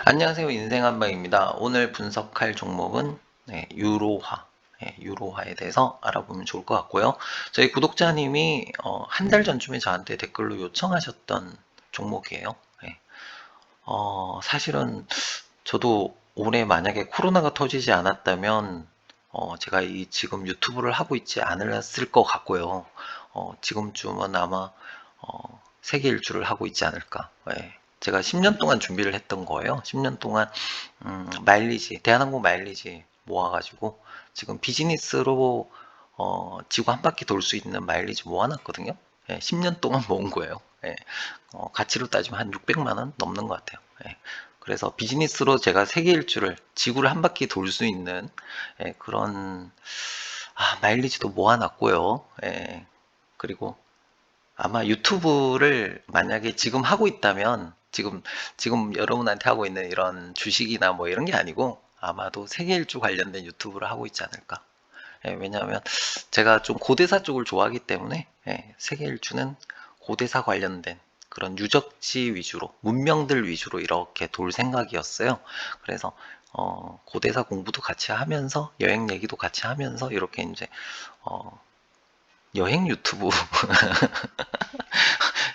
안녕하세요. 인생한방입니다. 오늘 분석할 종목은 유로화, 유로화에 대해서 알아보면 좋을 것 같고요. 저희 구독자님이 한 달 전쯤에 저한테 댓글로 요청하셨던 종목이에요. 사실은 저도 올해 만약에 코로나가 터지지 않았다면 제가 이 지금 유튜브를 하고 있지 않았을 것 같고요. 지금쯤은 아마 세계 일주를 하고 있지 않을까. 제가 10년 동안 준비를 했던 거예요. 10년 동안 마일리지, 대한항공 마일리지 모아가지고 지금 비즈니스로 지구 한 바퀴 돌 수 있는 마일리지 모아놨거든요. 10년 동안 모은 거예요. 가치로 따지면 한 600만 원 넘는 것 같아요. 그래서 비즈니스로 제가 세계 일주를 지구를 한 바퀴 돌 수 있는 그런 마일리지도 모아놨고요. 그리고 아마 유튜브를 만약에 지금 하고 있다면 지금 여러분한테 하고 있는 이런 주식이나 뭐 이런 게 아니고 아마도 세계 일주 관련된 유튜브를 하고 있지 않을까. 왜냐하면 제가 좀 고대사 쪽을 좋아하기 때문에 세계 일주는 고대사 관련된 그런 유적지 위주로 문명들 위주로 이렇게 돌 생각이었어요. 그래서 고대사 공부도 같이 하면서 여행 얘기도 같이 하면서 이렇게 이제 어, 여행 유튜브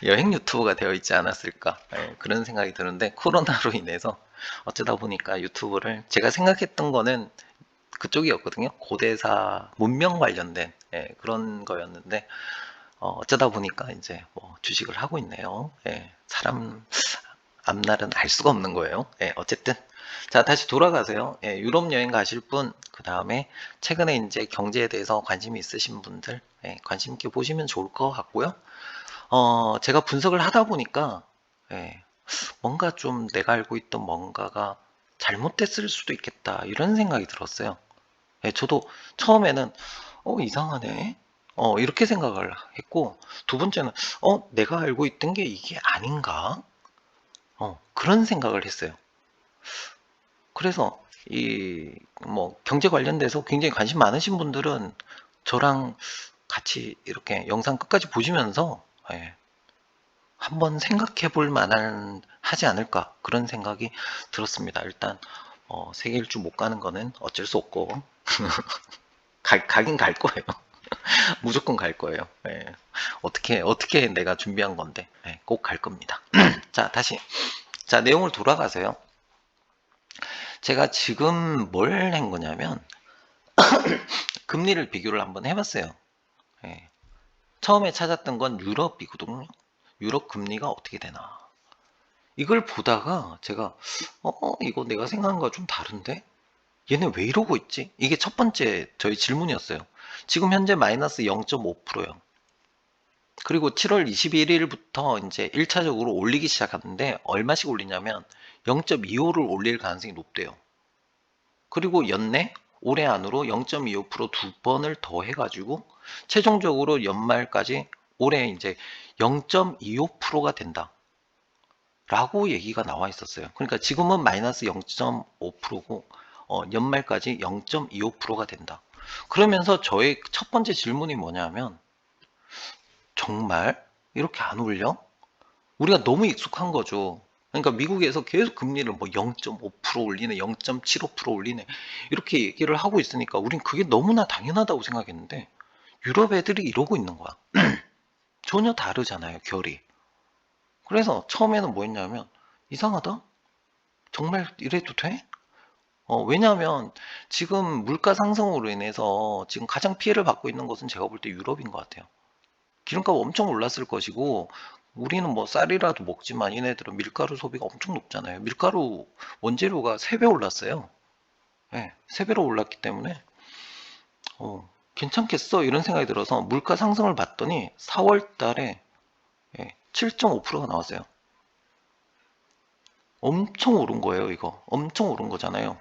여행 유튜버가 되어 있지 않았을까 그런 생각이 드는데 코로나로 인해서 어쩌다 보니까 유튜브를 제가 생각했던 거는 그쪽이었거든요. 고대사 문명 관련된 그런 거였는데 어쩌다 보니까 이제 뭐 주식을 하고 있네요. 사람 앞날은 알 수가 없는 거예요. 어쨌든 자 다시 돌아가세요. 유럽 여행 가실 분, 그 다음에 최근에 이제 경제에 대해서 관심이 있으신 분들 관심 있게 보시면 좋을 것 같고요. 제가 분석을 하다 보니까, 예, 뭔가 좀 내가 알고 있던 뭔가가 잘못됐을 수도 있겠다, 이런 생각이 들었어요. 저도 처음에는, 이상하네? 이렇게 생각을 했고, 두 번째는, 내가 알고 있던 게 이게 아닌가? 그런 생각을 했어요. 그래서, 경제 관련돼서 굉장히 관심 많으신 분들은 저랑 같이 이렇게 영상 끝까지 보시면서, 예, 한번 생각해 볼 만한 하지 않을까 그런 생각이 들었습니다. 일단 세계 일주 못 가는 거는 어쩔 수 없고 가긴 갈 거예요. 무조건 갈 거예요. 어떻게 내가 준비한 건데 꼭 갈 겁니다. 자 다시 자 내용을 돌아가세요. 제가 지금 뭘 한 거냐면 금리를 비교를 한번 해봤어요. 예, 처음에 찾았던 건 유럽이거든요. 유럽 금리가 어떻게 되나. 이걸 보다가 제가 이거 내가 생각한 거좀 다른데? 얘네 왜 이러고 있지? 이게 첫 번째 저희 질문이었어요. 지금 현재 마이너스 0.5%예요. 그리고 7월 21일부터 이제 1차적으로 올리기 시작하는데 얼마씩 올리냐면 0.25를 올릴 가능성이 높대요. 그리고 연내 올해 안으로 0.25%두 번을 더 해가지고 최종적으로 연말까지 올해 이제 0.25%가 된다. 라고 얘기가 나와 있었어요. 그러니까 지금은 마이너스 0.5%고 연말까지 0.25%가 된다. 그러면서 저의 첫 번째 질문이 뭐냐면 정말 이렇게 안 올려? 우리가 너무 익숙한 거죠. 그러니까 미국에서 계속 금리를 뭐 0.5% 올리네, 0.75% 올리네 이렇게 얘기를 하고 있으니까 우린 그게 너무나 당연하다고 생각했는데 유럽 애들이 이러고 있는 거야. 전혀 다르잖아요, 결이. 그래서 처음에는 뭐 했냐면 이상하다? 정말 이래도 돼? 왜냐하면 지금 물가 상승으로 인해서 지금 가장 피해를 받고 있는 것은 제가 볼 때 유럽인 것 같아요. 기름값 엄청 올랐을 것이고 우리는 뭐 쌀이라도 먹지만 얘네들은 밀가루 소비가 엄청 높잖아요. 밀가루 원재료가 3배 올랐어요. 네, 3배로 올랐기 때문에 괜찮겠어 이런 생각이 들어서 물가 상승을 봤더니 4월 달에 7.5%가 나왔어요. 엄청 오른 거예요, 이거. 엄청 오른 거잖아요.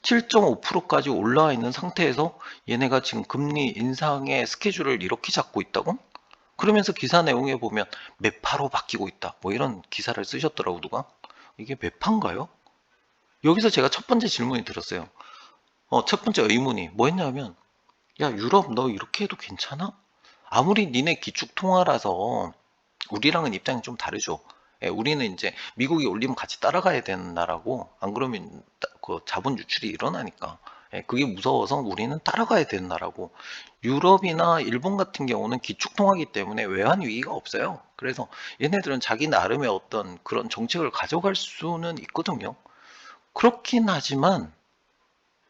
7.5%까지 올라와 있는 상태에서 얘네가 지금 금리 인상의 스케줄을 이렇게 잡고 있다고? 그러면서 기사 내용에 보면 매파로 바뀌고 있다. 뭐 이런 기사를 쓰셨더라고, 누가. 이게 매파인가요? 여기서 제가 첫 번째 질문이 들었어요. 첫 번째 의문이 뭐였냐면, 야, 유럽 너 이렇게 해도 괜찮아? 아무리 니네 기축통화라서 우리랑은 입장이 좀 다르죠. 예, 우리는 이제 미국이 올리면 같이 따라가야 되는 나라고, 안 그러면 그 자본 유출이 일어나니까. 예, 그게 무서워서 우리는 따라가야 되는 나라고, 유럽이나 일본 같은 경우는 기축통화기 때문에 외환 위기가 없어요. 그래서 얘네들은 자기 나름의 어떤 그런 정책을 가져갈 수는 있거든요. 그렇긴 하지만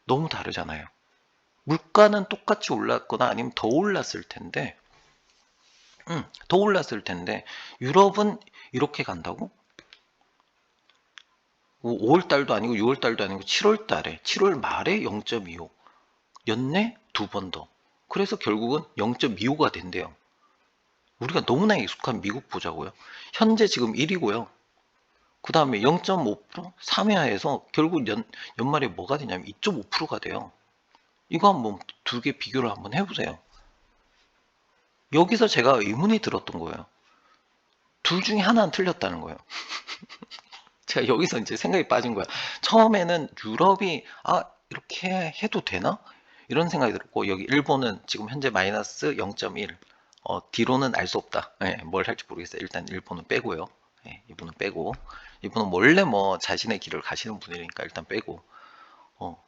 너무 다르잖아요. 물가는 똑같이 올랐거나 아니면 더 올랐을 텐데, 더 올랐을 텐데, 유럽은 이렇게 간다고? 5월 달도 아니고 6월 달도 아니고 7월 달에, 7월 말에 0.25. 연내 두 번 더. 그래서 결국은 0.25가 된대요. 우리가 너무나 익숙한 미국 보자고요. 현재 지금 1이고요. 그 다음에 0.5%? 3회하에서 결국 연말에 뭐가 되냐면 2.5%가 돼요. 이거 한번 두 개 비교를 한번 해보세요. 여기서 제가 의문이 들었던 거예요. 둘 중에 하나는 틀렸다는 거예요. 제가 여기서 이제 생각이 빠진 거야. 처음에는 유럽이 이렇게 해도 되나? 이런 생각이 들었고, 여기 일본은 지금 현재 마이너스 0.1. 뒤로는 알 수 없다. 예, 뭘 할지 모르겠어요. 일단 일본은 빼고요. 예, 이분은 빼고. 이분은 원래 뭐 자신의 길을 가시는 분이니까 일단 빼고. 어,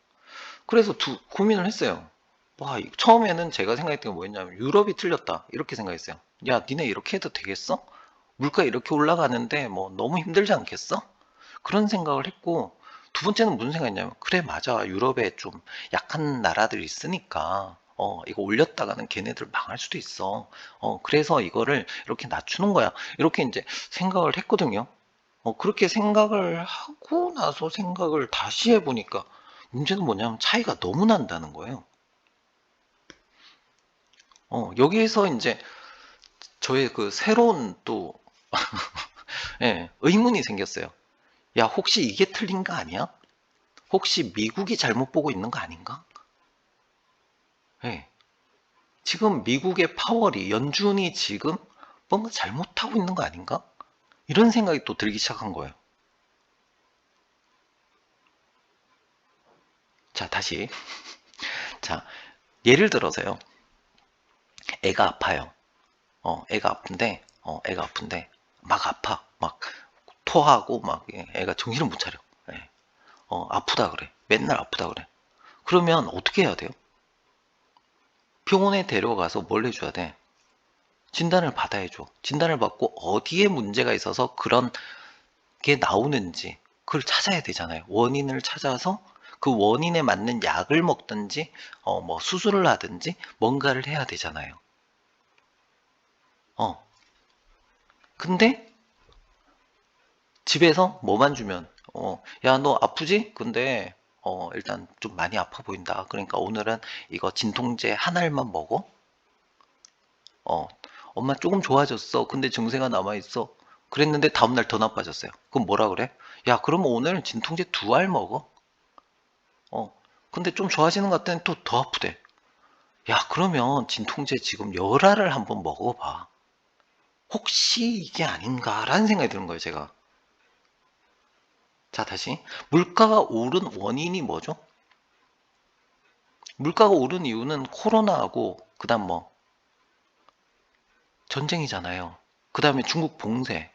그래서 고민을 했어요. 와, 처음에는 제가 생각했던 게 뭐였냐면 유럽이 틀렸다. 이렇게 생각했어요. 야, 니네 이렇게 해도 되겠어? 물가 이렇게 올라가는데 뭐 너무 힘들지 않겠어? 그런 생각을 했고, 두 번째는 무슨 생각이냐면, 그래, 맞아. 유럽에 좀 약한 나라들이 있으니까, 이거 올렸다가는 걔네들 망할 수도 있어. 그래서 이거를 이렇게 낮추는 거야. 이렇게 이제 생각을 했거든요. 그렇게 생각을 하고 나서 생각을 다시 해보니까, 문제는 뭐냐면 차이가 너무 난다는 거예요. 여기에서 이제 저의 그 새로운 또, 예, 의문이 생겼어요. 야, 혹시 이게 틀린 거 아니야? 혹시 미국이 잘못 보고 있는 거 아닌가? 예. 지금 미국의 파월이, 연준이 지금 뭔가 잘못하고 있는 거 아닌가? 이런 생각이 또 들기 시작한 거예요. 자, 다시. 자, 예를 들어서요. 애가 아파요. 애가 아픈데, 막 아파. 막 토하고, 막, 애가 정신을 못 차려. 예. 아프다 그래. 맨날 아프다 그래. 그러면 어떻게 해야 돼요? 병원에 데려가서 뭘 해줘야 돼? 진단을 받아야죠. 진단을 받고 어디에 문제가 있어서 그런 게 나오는지 그걸 찾아야 되잖아요. 원인을 찾아서 그 원인에 맞는 약을 먹든지 뭐 수술을 하든지 뭔가를 해야 되잖아요. 어. 근데 집에서 뭐만 주면 야, 너 아프지? 근데 일단 좀 많이 아파 보인다. 그러니까 오늘은 이거 진통제 한 알만 먹어. 어. 엄마 조금 좋아졌어. 근데 증세가 남아 있어. 그랬는데 다음날 더 나빠졌어요. 그럼 뭐라 그래? 야, 그럼 오늘 진통제 두 알 먹어. 어. 근데 좀 좋아지는 것 같더니 또 더 아프대. 야, 그러면 진통제 지금 열알을 한번 먹어봐. 혹시 이게 아닌가라는 생각이 드는 거예요, 제가. 자, 다시. 물가가 오른 원인이 뭐죠? 물가가 오른 이유는 코로나하고, 그 다음 뭐, 전쟁이잖아요. 그 다음에 중국 봉쇄.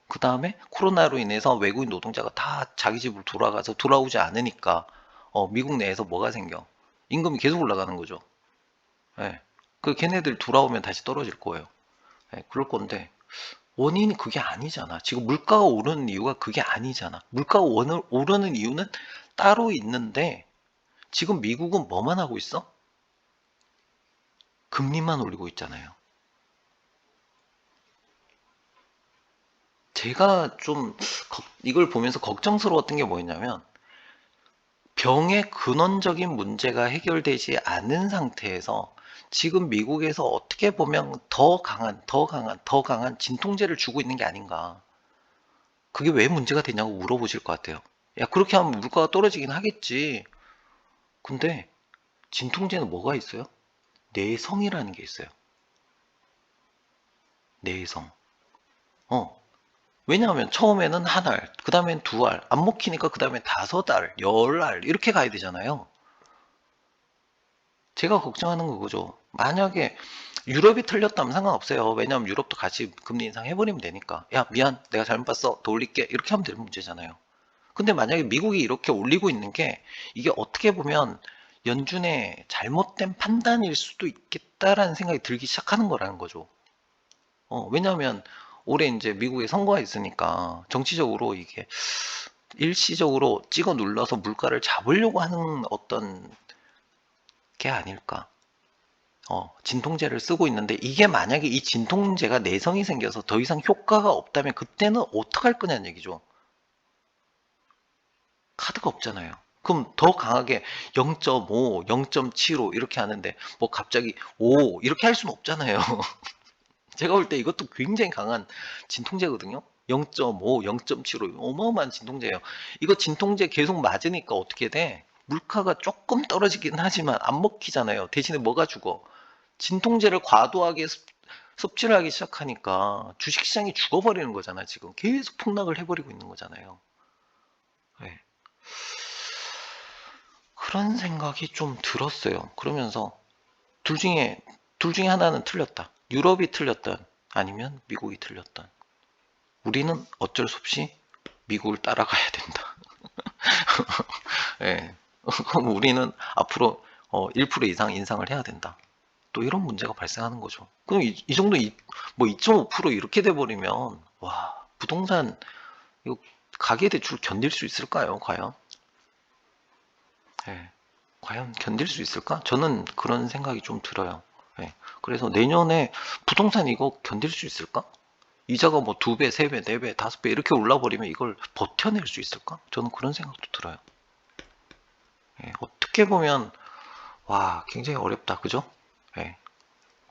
그 다음에 코로나로 인해서 외국인 노동자가 다 자기 집으로 돌아가서 돌아오지 않으니까, 미국 내에서 뭐가 생겨? 임금이 계속 올라가는 거죠. 예. 그 걔네들 돌아오면 다시 떨어질 거예요. 예, 그럴 건데, 원인이 그게 아니잖아. 지금 물가가 오르는 이유가 그게 아니잖아. 물가가 오르는 이유는 따로 있는데 지금 미국은 뭐만 하고 있어? 금리만 올리고 있잖아요. 제가 좀 이걸 보면서 걱정스러웠던 게 뭐였냐면 병의 근원적인 문제가 해결되지 않은 상태에서 지금 미국에서 어떻게 보면 더 강한 진통제를 주고 있는 게 아닌가. 그게 왜 문제가 되냐고 물어보실 것 같아요. 야, 그렇게 하면 물가가 떨어지긴 하겠지. 근데 진통제는 뭐가 있어요? 내성이라는 게 있어요. 내성. 어. 왜냐하면 처음에는 한 알, 그 다음엔 두 알, 안 먹히니까 그 다음엔 다섯 알, 열 알, 이렇게 가야 되잖아요. 제가 걱정하는 거 그거죠. 만약에 유럽이 틀렸다면 상관없어요. 왜냐하면 유럽도 같이 금리 인상 해버리면 되니까. 야, 미안, 내가 잘못 봤어. 더 올릴게. 이렇게 하면 되는 문제잖아요. 근데 만약에 미국이 이렇게 올리고 있는 게 이게 어떻게 보면 연준의 잘못된 판단일 수도 있겠다라는 생각이 들기 시작하는 거라는 거죠. 왜냐하면 올해 이제 미국에 선거가 있으니까 정치적으로 이게 일시적으로 찍어 눌러서 물가를 잡으려고 하는 어떤 게 아닐까. 진통제를 쓰고 있는데 이게 만약에 이 진통제가 내성이 생겨서 더 이상 효과가 없다면 그때는 어떡할 거냐는 얘기죠. 카드가 없잖아요. 그럼 더 강하게 0.5, 0.75 이렇게 하는데 뭐 갑자기 5 이렇게 할 수는 없잖아요. 제가 볼 때 이것도 굉장히 강한 진통제거든요. 0.5, 0.75 어마어마한 진통제예요. 이거 진통제 계속 맞으니까 어떻게 돼? 물가가 조금 떨어지긴 하지만 안 먹히잖아요. 대신에 뭐가 죽어? 진통제를 과도하게 섭취를 하기 시작하니까 주식시장이 죽어버리는 거잖아. 지금 계속 폭락을 해버리고 있는 거잖아요. 네. 그런 생각이 좀 들었어요. 그러면서 둘 중에 하나는 틀렸다. 유럽이 틀렸던 아니면 미국이 틀렸던. 우리는 어쩔 수 없이 미국을 따라가야 된다. 예. 그럼 우리는 앞으로 1% 이상 인상을 해야 된다. 또 이런 문제가 발생하는 거죠. 그럼 이 정도 뭐 2.5% 이렇게 돼버리면 와 부동산 이거 가계대출 견딜 수 있을까요? 과연? 예. 과연 견딜 수 있을까? 저는 그런 생각이 좀 들어요. 예. 그래서 내년에 부동산 이거 견딜 수 있을까? 이자가 뭐 2배, 3배, 4배, 5배 이렇게 올라버리면 이걸 버텨낼 수 있을까? 저는 그런 생각도 들어요. 예. 어떻게 보면 와 굉장히 어렵다. 그죠? 예.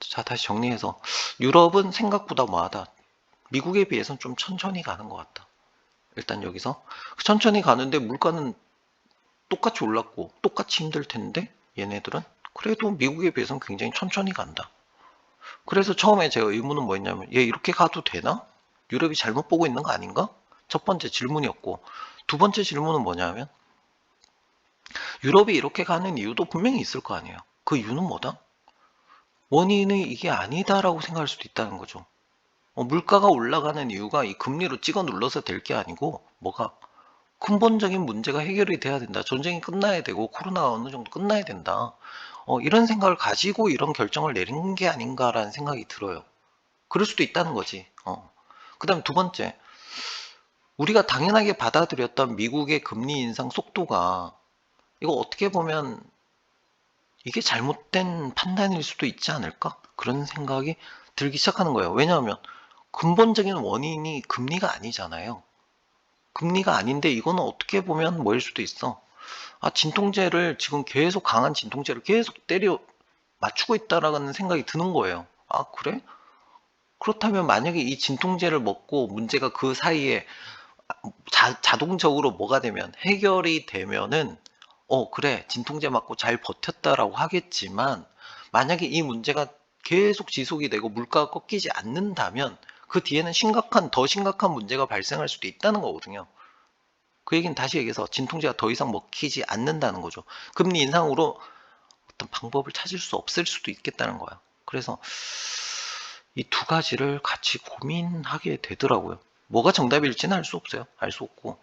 자 다시 정리해서 유럽은 생각보다 뭐하다. 미국에 비해서는 좀 천천히 가는 것 같다. 일단 여기서 천천히 가는데 물가는 똑같이 올랐고 똑같이 힘들 텐데 얘네들은 그래도 미국에 비해서는 굉장히 천천히 간다. 그래서 처음에 제가 의문은 뭐였냐면 얘 이렇게 가도 되나? 유럽이 잘못 보고 있는 거 아닌가? 첫 번째 질문이었고 두 번째 질문은 뭐냐면 유럽이 이렇게 가는 이유도 분명히 있을 거 아니에요. 그 이유는 뭐다? 원인이 이게 아니다라고 생각할 수도 있다는 거죠. 물가가 올라가는 이유가 이 금리로 찍어 눌러서 될 게 아니고 뭐가 근본적인 문제가 해결이 돼야 된다. 전쟁이 끝나야 되고 코로나가 어느 정도 끝나야 된다. 이런 생각을 가지고 이런 결정을 내린 게 아닌가라는 생각이 들어요. 그럴 수도 있다는 거지. 그다음 두 번째, 우리가 당연하게 받아들였던 미국의 금리 인상 속도가 이거 어떻게 보면 이게 잘못된 판단일 수도 있지 않을까? 그런 생각이 들기 시작하는 거예요. 왜냐하면 근본적인 원인이 금리가 아니잖아요. 금리가 아닌데 이거는 어떻게 보면 뭐일 수도 있어. 진통제를 지금 계속 강한 진통제를 계속 때려 맞추고 있다라는 생각이 드는 거예요. 그래? 그렇다면 만약에 이 진통제를 먹고 문제가 그 사이에 자동적으로 뭐가 되면 해결이 되면은 그래 진통제 맞고 잘 버텼다라고 하겠지만 만약에 이 문제가 계속 지속이 되고 물가가 꺾이지 않는다면 그 뒤에는 더 심각한 문제가 발생할 수도 있다는 거거든요. 그 얘기는 다시 얘기해서 진통제가 더 이상 먹히지 않는다는 거죠. 금리 인상으로 어떤 방법을 찾을 수 없을 수도 있겠다는 거야. 그래서 이 두 가지를 같이 고민하게 되더라고요. 뭐가 정답일지는 알 수 없어요. 알 수 없고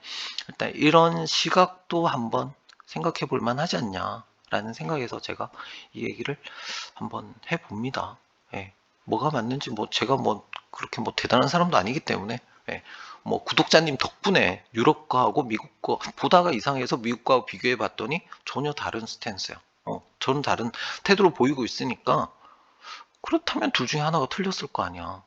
일단 이런 시각도 한번 생각해 볼 만하지 않냐라는 생각에서 제가 이 얘기를 한번 해봅니다. 예. 뭐가 맞는지 제가 그렇게 대단한 사람도 아니기 때문에 예. 구독자님 덕분에 유럽 거하고 미국 거 보다가 이상해서 미국 거하고 비교해 봤더니 전혀 다른 스탠스예요. 저는 다른 태도를 보이고 있으니까 그렇다면 둘 중에 하나가 틀렸을 거 아니야.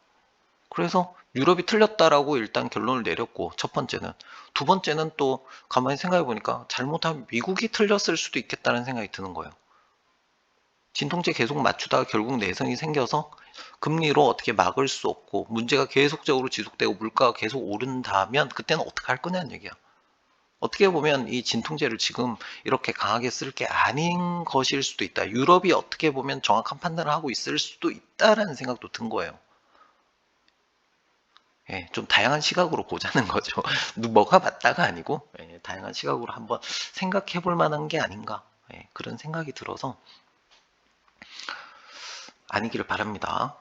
그래서 유럽이 틀렸다라고 일단 결론을 내렸고 첫 번째는 두 번째는 또 가만히 생각해 보니까 잘못하면 미국이 틀렸을 수도 있겠다는 생각이 드는 거예요. 진통제 계속 맞추다가 결국 내성이 생겨서 금리로 어떻게 막을 수 없고 문제가 계속적으로 지속되고 물가가 계속 오른다면 그때는 어떻게 할 거냐는 얘기야. 어떻게 보면 이 진통제를 지금 이렇게 강하게 쓸 게 아닌 것일 수도 있다. 유럽이 어떻게 보면 정확한 판단을 하고 있을 수도 있다라는 생각도 든 거예요. 예, 좀 다양한 시각으로 보자는 거죠. 뭐가 맞다가 아니고 다양한 시각으로 한번 생각해 볼 만한 게 아닌가 그런 생각이 들어서 아니기를 바랍니다.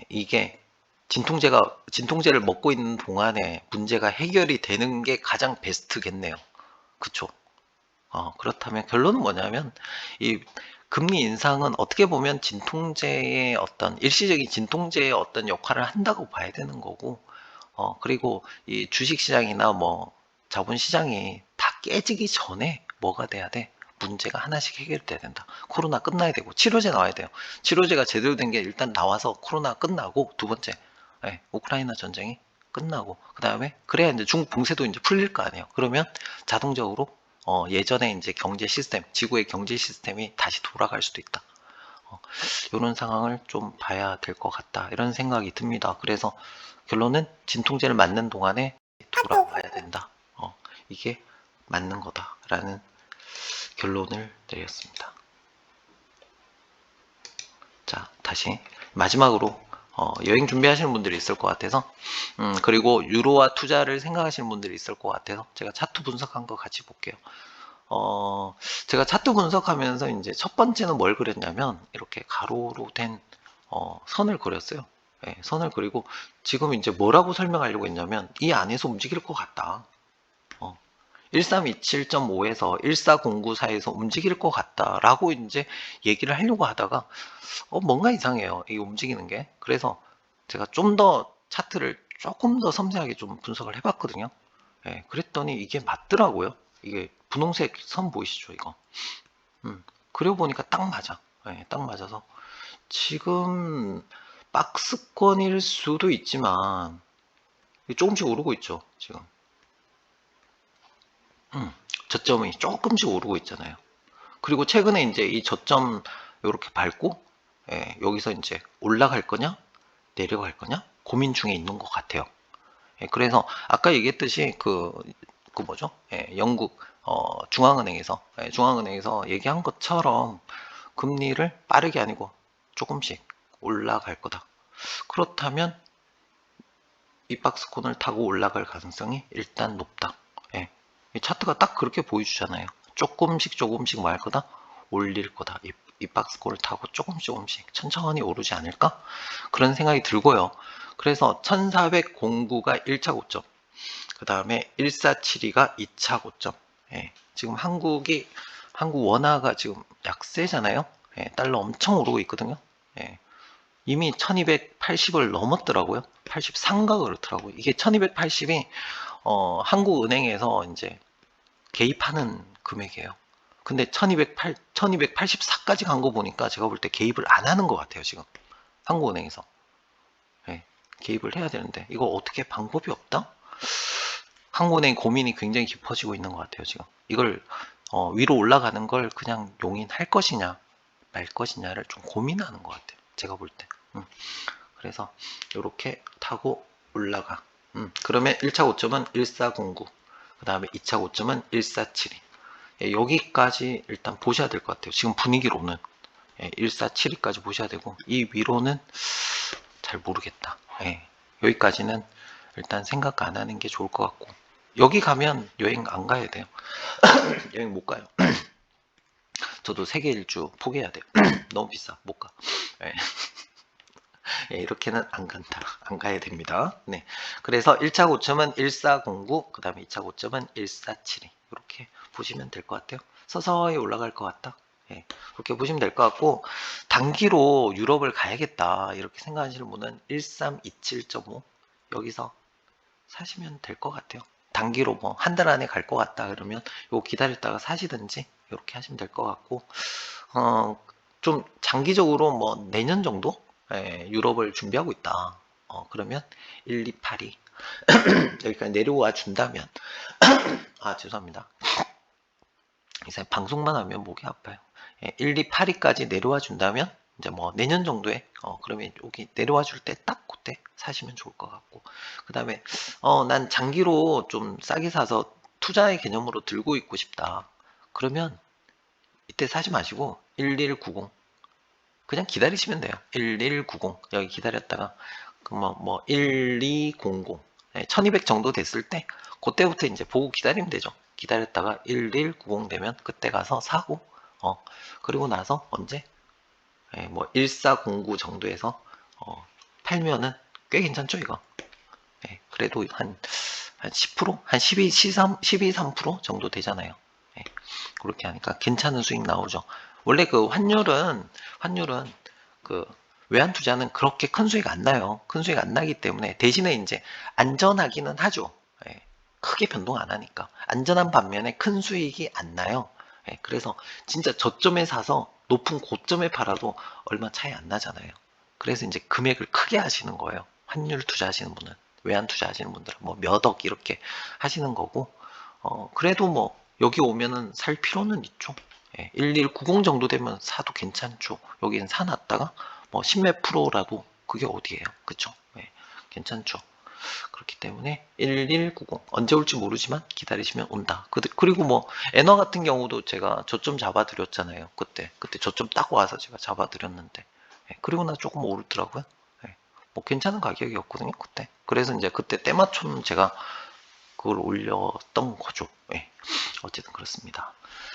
이게 진통제를 먹고 있는 동안에 문제가 해결이 되는 게 가장 베스트겠네요. 그쵸? 그렇다면 결론은 뭐냐면, 이 금리 인상은 어떻게 보면 진통제의 어떤, 일시적인 진통제의 어떤 역할을 한다고 봐야 되는 거고, 그리고 이 주식시장이나 뭐 자본시장이 다 깨지기 전에 뭐가 돼야 돼? 문제가 하나씩 해결돼야 된다. 코로나 끝나야 되고, 치료제 나와야 돼요. 치료제가 제대로 된 게 일단 나와서 코로나 끝나고, 두 번째, 우크라이나 전쟁이 끝나고, 그 다음에, 그래야 이제 중국 봉쇄도 이제 풀릴 거 아니에요. 그러면 자동적으로, 예전에 이제 경제 시스템, 지구의 경제 시스템이 다시 돌아갈 수도 있다. 이런 상황을 좀 봐야 될 것 같다. 이런 생각이 듭니다. 그래서 결론은 진통제를 맞는 동안에 돌아봐야 된다. 이게 맞는 거다라는 결론을 내렸습니다. 자, 다시 마지막으로 여행 준비하시는 분들이 있을 것 같아서 그리고 유로화 투자를 생각하시는 분들이 있을 것 같아서 제가 차트 분석한 거 같이 볼게요. 제가 차트 분석하면서 이제 첫 번째는 뭘 그렸냐면 이렇게 가로로 된 선을 그렸어요. 선을 그리고 지금 이제 뭐라고 설명하려고 했냐면 이 안에서 움직일 것 같다. 1327.5에서 1409 사이에서 움직일 것 같다라고 이제 얘기를 하려고 하다가 뭔가 이상해요. 이 움직이는 게. 그래서 제가 좀 더 차트를 조금 더 섬세하게 좀 분석을 해봤거든요. 그랬더니 이게 맞더라고요. 이게 분홍색 선 보이시죠, 이거? 그려 보니까 딱 맞아. 딱 맞아서 지금 박스권일 수도 있지만 조금씩 오르고 있죠, 지금. 저점이 조금씩 오르고 있잖아요. 그리고 최근에 이제 이 저점 이렇게 밟고 여기서 이제 올라갈 거냐 내려갈 거냐 고민 중에 있는 것 같아요. 그래서 아까 얘기했듯이 그 뭐죠? 영국 중앙은행에서 얘기한 것처럼 금리를 빠르게 아니고 조금씩 올라갈 거다. 그렇다면 이 박스권을 타고 올라갈 가능성이 일단 높다. 이 차트가 딱 그렇게 보여주잖아요. 조금씩 뭐 할 거다? 올릴 거다. 이 박스권을 타고 조금씩 천천히 오르지 않을까? 그런 생각이 들고요. 그래서 1409가 1차 고점, 그 다음에 1472가 2차 고점. 지금 한국 원화가 지금 약세잖아요. 달러 엄청 오르고 있거든요. 이미 1280을 넘었더라고요. 83가 그렇더라고요. 이게 1280이 한국은행에서 이제 개입하는 금액이에요. 근데 1284까지 간 거 보니까 제가 볼 때 개입을 안 하는 것 같아요, 지금. 한국은행에서. 개입을 해야 되는데, 이거 어떻게 방법이 없다? 한국은행 고민이 굉장히 깊어지고 있는 것 같아요, 지금. 이걸, 위로 올라가는 걸 그냥 용인할 것이냐, 말 것이냐를 좀 고민하는 것 같아요, 제가 볼 때. 그래서, 이렇게 타고 올라가. 그러면 1차 고점은 1409. 그 다음에 2차 고점은 1472. 여기까지 일단 보셔야 될 것 같아요. 지금 분위기로는 1472까지 보셔야 되고 이 위로는 잘 모르겠다. 여기까지는 일단 생각 안 하는 게 좋을 것 같고 여기 가면 여행 안 가야 돼요. 여행 못 가요. 저도 세계 일주 포기해야 돼요. 너무 비싸. 못 가. 이렇게는 안 간다. 안 가야 됩니다. 네. 그래서 1차 고점은 1409, 그 다음에 2차 고점은 1472. 이렇게 보시면 될 것 같아요. 서서히 올라갈 것 같다. 그렇게 보시면 될 것 같고, 단기로 유럽을 가야겠다. 이렇게 생각하시는 분은 1327.5. 여기서 사시면 될 것 같아요. 단기로 뭐, 한 달 안에 갈 것 같다. 그러면 이거 기다렸다가 사시든지, 이렇게 하시면 될 것 같고, 좀 장기적으로 뭐, 내년 정도? 유럽을 준비하고 있다. 그러면 1, 2, 8이 여기까지 내려와 준다면 죄송합니다. 이제 방송만 하면 목이 아파요. 1, 2, 8위까지 내려와 준다면 이제 뭐 내년 정도에 그러면 여기 내려와 줄 때 딱 그때 사시면 좋을 것 같고 그 다음에 난 장기로 좀 싸게 사서 투자의 개념으로 들고 있고 싶다. 그러면 이때 사지 마시고 1190 그냥 기다리시면 돼요. 1190 여기 기다렸다가 뭐 1200 1200 정도 됐을 때 그때부터 이제 보고 기다리면 되죠. 기다렸다가 1190 되면 그때 가서 사고 그리고 나서 언제 뭐 1409 정도에서 팔면은 꽤 괜찮죠 이거. 그래도 한 10%? 한 12, 13, 12, 3% 정도 되잖아요. 그렇게 하니까 괜찮은 수익 나오죠. 원래 그 환율은 그 외환 투자는 그렇게 큰 수익 안 나요. 큰 수익 안 나기 때문에 대신에 이제 안전하기는 하죠. 크게 변동 안 하니까. 안전한 반면에 큰 수익이 안 나요. 그래서 진짜 저점에 사서 높은 고점에 팔아도 얼마 차이 안 나잖아요. 그래서 이제 금액을 크게 하시는 거예요. 환율 투자하시는 분은. 외환 투자하시는 분들은 뭐 몇 억 이렇게 하시는 거고, 그래도 뭐 여기 오면은 살 필요는 있죠. 1190 정도 되면 사도 괜찮죠. 여기는 사놨다가 뭐 10몇 프로라도 그게 어디예요. 그쵸? 괜찮죠. 그렇기 때문에 1190 언제 올지 모르지만 기다리시면 온다. 그리고 뭐 엔화 같은 경우도 제가 저점 잡아드렸잖아요. 그때 저점 딱 와서 제가 잡아드렸는데 그리고 나 조금 오르더라고요. 뭐 괜찮은 가격이었거든요. 그때. 그래서 이제 그때 때맞춤 제가 그걸 올렸던 거죠. 어쨌든 그렇습니다.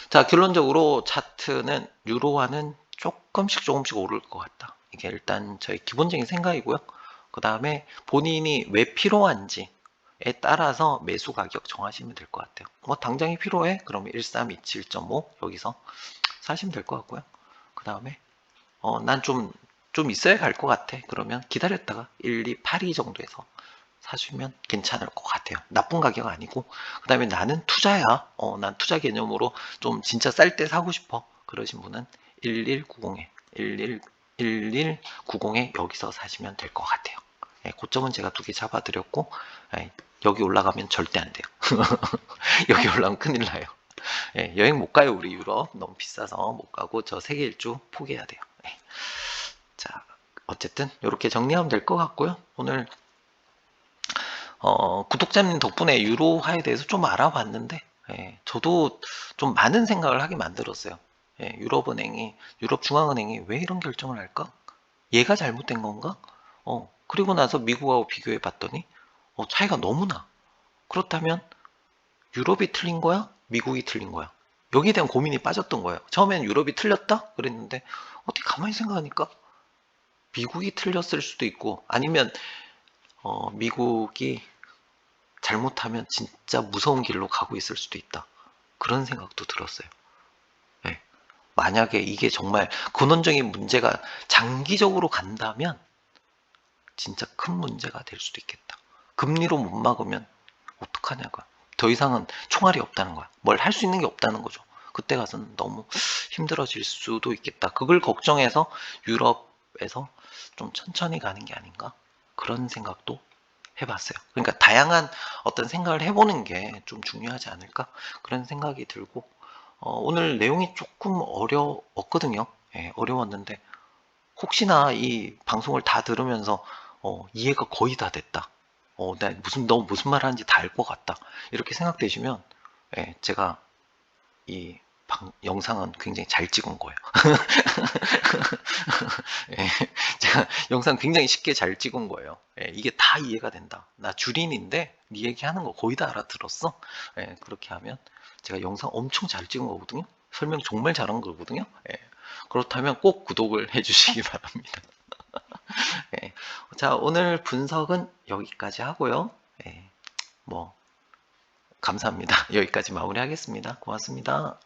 자, 결론적으로 차트는 유로화는 조금씩 오를 것 같다. 이게 일단 저희 기본적인 생각이고요. 그 다음에 본인이 왜 필요한지에 따라서 매수 가격 정하시면 될 것 같아요. 뭐 당장이 필요해? 그러면 1327.5 여기서 사시면 될 것 같고요. 그 다음에 난 좀 있어야 갈 것 같아. 그러면 기다렸다가 1282 정도에서 사시면 괜찮을 것 같아요. 나쁜 가격 아니고. 그 다음에 나는 투자야. 난 투자 개념으로 좀 진짜 쌀 때 사고 싶어. 그러신 분은 1190에 1190에 여기서 사시면 될 것 같아요. 고점은 제가 두 개 잡아드렸고 여기 올라가면 절대 안 돼요. 여기 올라가면 큰일 나요. 여행 못 가요. 우리 유럽 너무 비싸서 못 가고 저 세계 일주 포기해야 돼요. 자, 어쨌든 이렇게 정리하면 될 것 같고요. 오늘 구독자님 덕분에 유로화에 대해서 좀 알아봤는데, 저도 좀 많은 생각을 하게 만들었어요. 유럽중앙은행이 왜 이런 결정을 할까? 얘가 잘못된 건가? 그리고 나서 미국하고 비교해 봤더니, 차이가 너무 나. 그렇다면, 유럽이 틀린 거야? 미국이 틀린 거야? 여기에 대한 고민이 빠졌던 거예요. 처음엔 유럽이 틀렸다? 그랬는데, 어떻게 가만히 생각하니까, 미국이 틀렸을 수도 있고, 아니면, 미국이 잘못하면 진짜 무서운 길로 가고 있을 수도 있다. 그런 생각도 들었어요. 네. 만약에 이게 정말 근원적인 문제가 장기적으로 간다면 진짜 큰 문제가 될 수도 있겠다. 금리로 못 막으면 어떡하냐고요. 더 이상은 총알이 없다는 거야. 뭘 할 수 있는 게 없다는 거죠. 그때 가서는 너무 힘들어질 수도 있겠다. 그걸 걱정해서 유럽에서 좀 천천히 가는 게 아닌가? 그런 생각도 해봤어요. 그러니까 다양한 어떤 생각을 해보는 게 좀 중요하지 않을까? 그런 생각이 들고, 오늘 내용이 조금 어려웠거든요. 어려웠는데, 혹시나 이 방송을 다 들으면서, 이해가 거의 다 됐다. 너 무슨 말 하는지 다 알 것 같다. 이렇게 생각되시면, 제가 이 영상은 굉장히 잘 찍은 거예요. 예, 제가 영상 굉장히 쉽게 잘 찍은 거예요. 이게 다 이해가 된다. 나 주린인데 네 얘기하는 거 거의 다 알아들었어. 그렇게 하면 제가 영상 엄청 잘 찍은 거거든요. 설명 정말 잘한 거거든요. 그렇다면 꼭 구독을 해주시기 바랍니다. 자, 오늘 분석은 여기까지 하고요. 뭐 감사합니다. 여기까지 마무리하겠습니다. 고맙습니다.